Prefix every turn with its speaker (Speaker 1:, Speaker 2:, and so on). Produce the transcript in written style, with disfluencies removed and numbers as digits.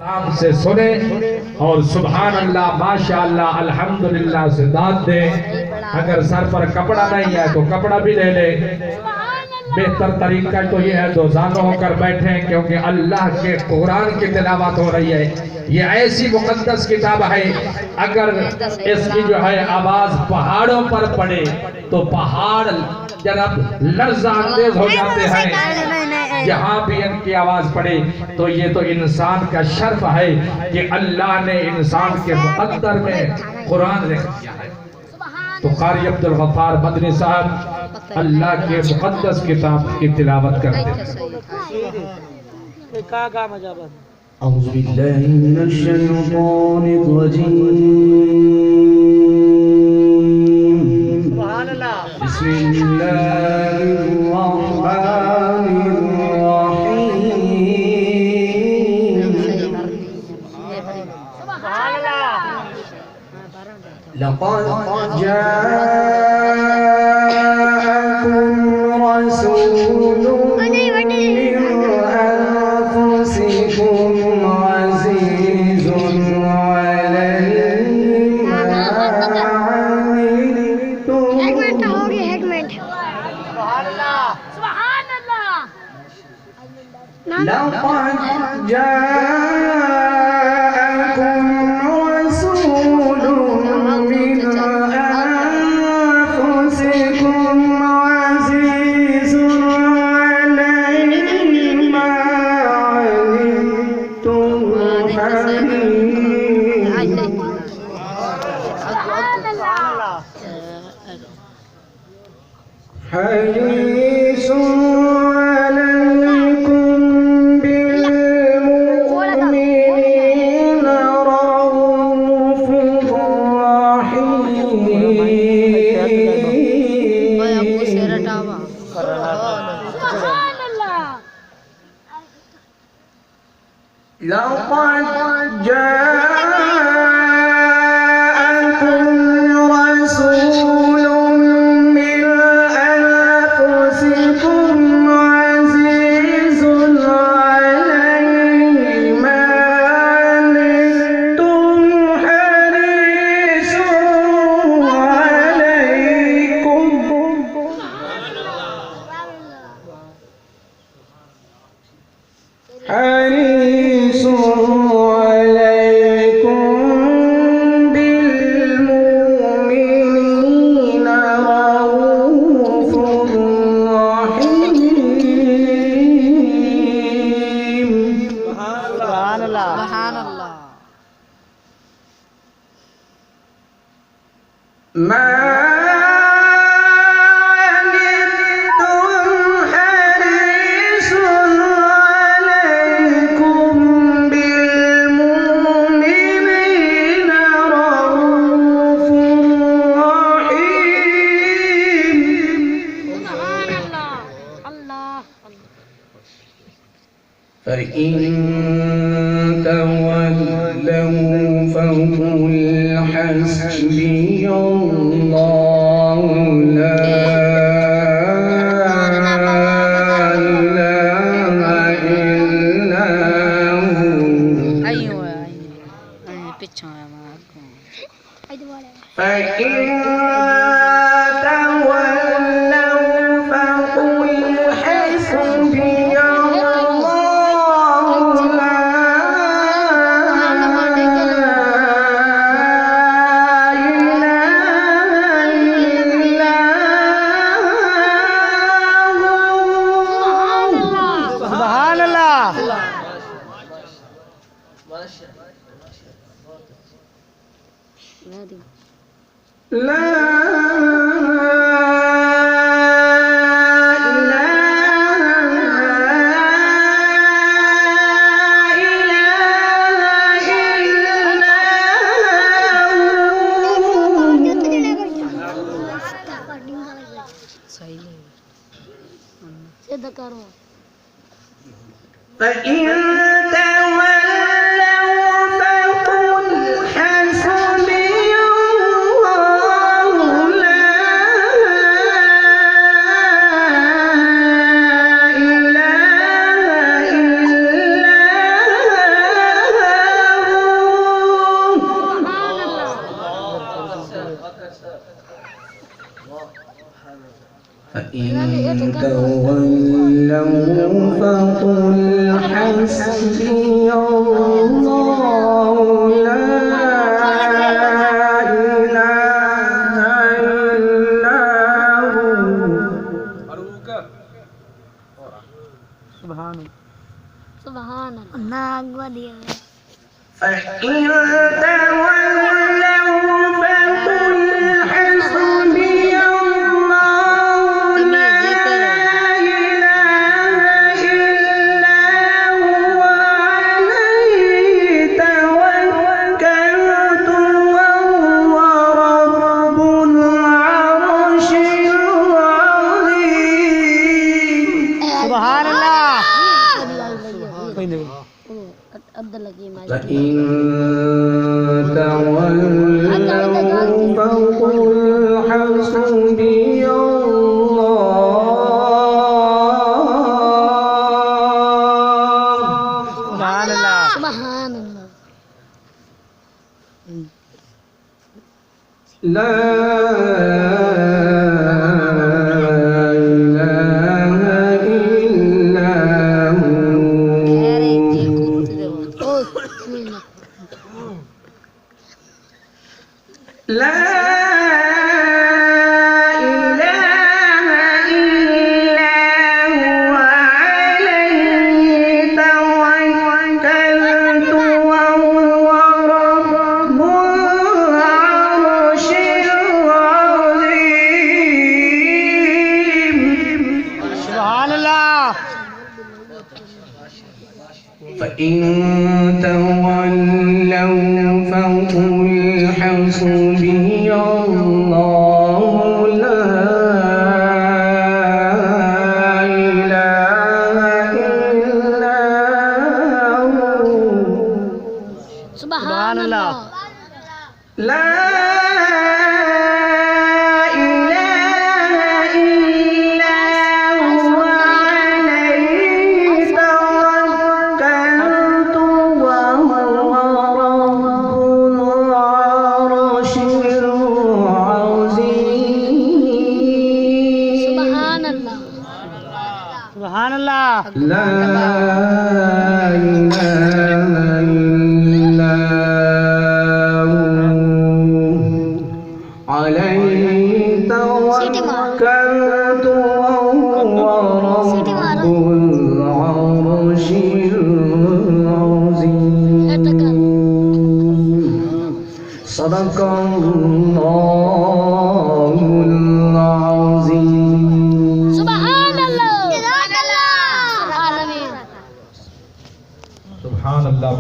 Speaker 1: आराम से सुने और सुभान अल्लाह माशाअल्लाह अल्हम्दुलिल्लाह से दाद दे। अगर सर पर कपड़ा नहीं है तो कपड़ा भी ले ले। बेहतर तरीका तो ये है दोजानो होकर बैठे, क्योंकि अल्लाह के कुरान की तिलावत हो रही है। ये ऐसी मुकद्दस किताब है, अगर इसकी जो है आवाज पहाड़ों पर पड़े तो पहाड़ जरा लर्ज़ा अंदेज हो जाते हैं। जहाँ भी इनकी आवाज पड़े तो ये तो इंसान का शर्फ है कि अल्लाह ने इंसान के मुक़द्दर में कुरान लिख दिया है। तो कारी अब्दुल गफ्फार मदनी साहब अल्लाह के मुक़द्दस किताब की तिलावत करते हैं।
Speaker 2: औज़ु बिल्लाहि मिनश शैतानिर रजीम। सुभान अल्लाह। बिस्मिल्लाहिर रहमानिर रहीम। सुभान अल्लाह। लक़द जाअकुम रसूलुन لقد جاءكم رسول من أنفسكم عزيز عليه ما عنتم حريص لقد جاءكم رسول من أنفسكم عزيز عليه ما عنتم حريص عليكم حريص عليكم بالمؤمنين رؤوف رحيم. سبحان الله. سبحان الله. ما فإن تولوا فقل حسبي الله لا إله إلا هو. فإن لا فإن فإن تولوا فقل حسبي الله لا إله إلا هو.
Speaker 3: سبحان الله
Speaker 2: فإن تولوا فقل حسبي الله لا إله إلا هو عليه توكلت وهو رب العرش العظيم.
Speaker 3: سبحان الله
Speaker 2: فإن تولوا فقل حسبي الله.
Speaker 3: سبحان الله
Speaker 2: لا إله إلا هو. لا إله إلا هو عليه توكلت وهو رب العرش العظيم.
Speaker 3: سبحان الله
Speaker 2: فإن تولوا فقل حسبي الله لا إله إلا هو.
Speaker 3: سبحان الله
Speaker 2: لا إله إلا هو عليه توكلت وهو رب العرش العظيم.
Speaker 3: سبحان الله سبحان الله
Speaker 2: لا إله إلا هو عليه توكلت وهو رب العرش العظيم. صدق الله العظيم.
Speaker 3: سبحان الله جزاك الله العالمين
Speaker 1: सुभान अल्लाह।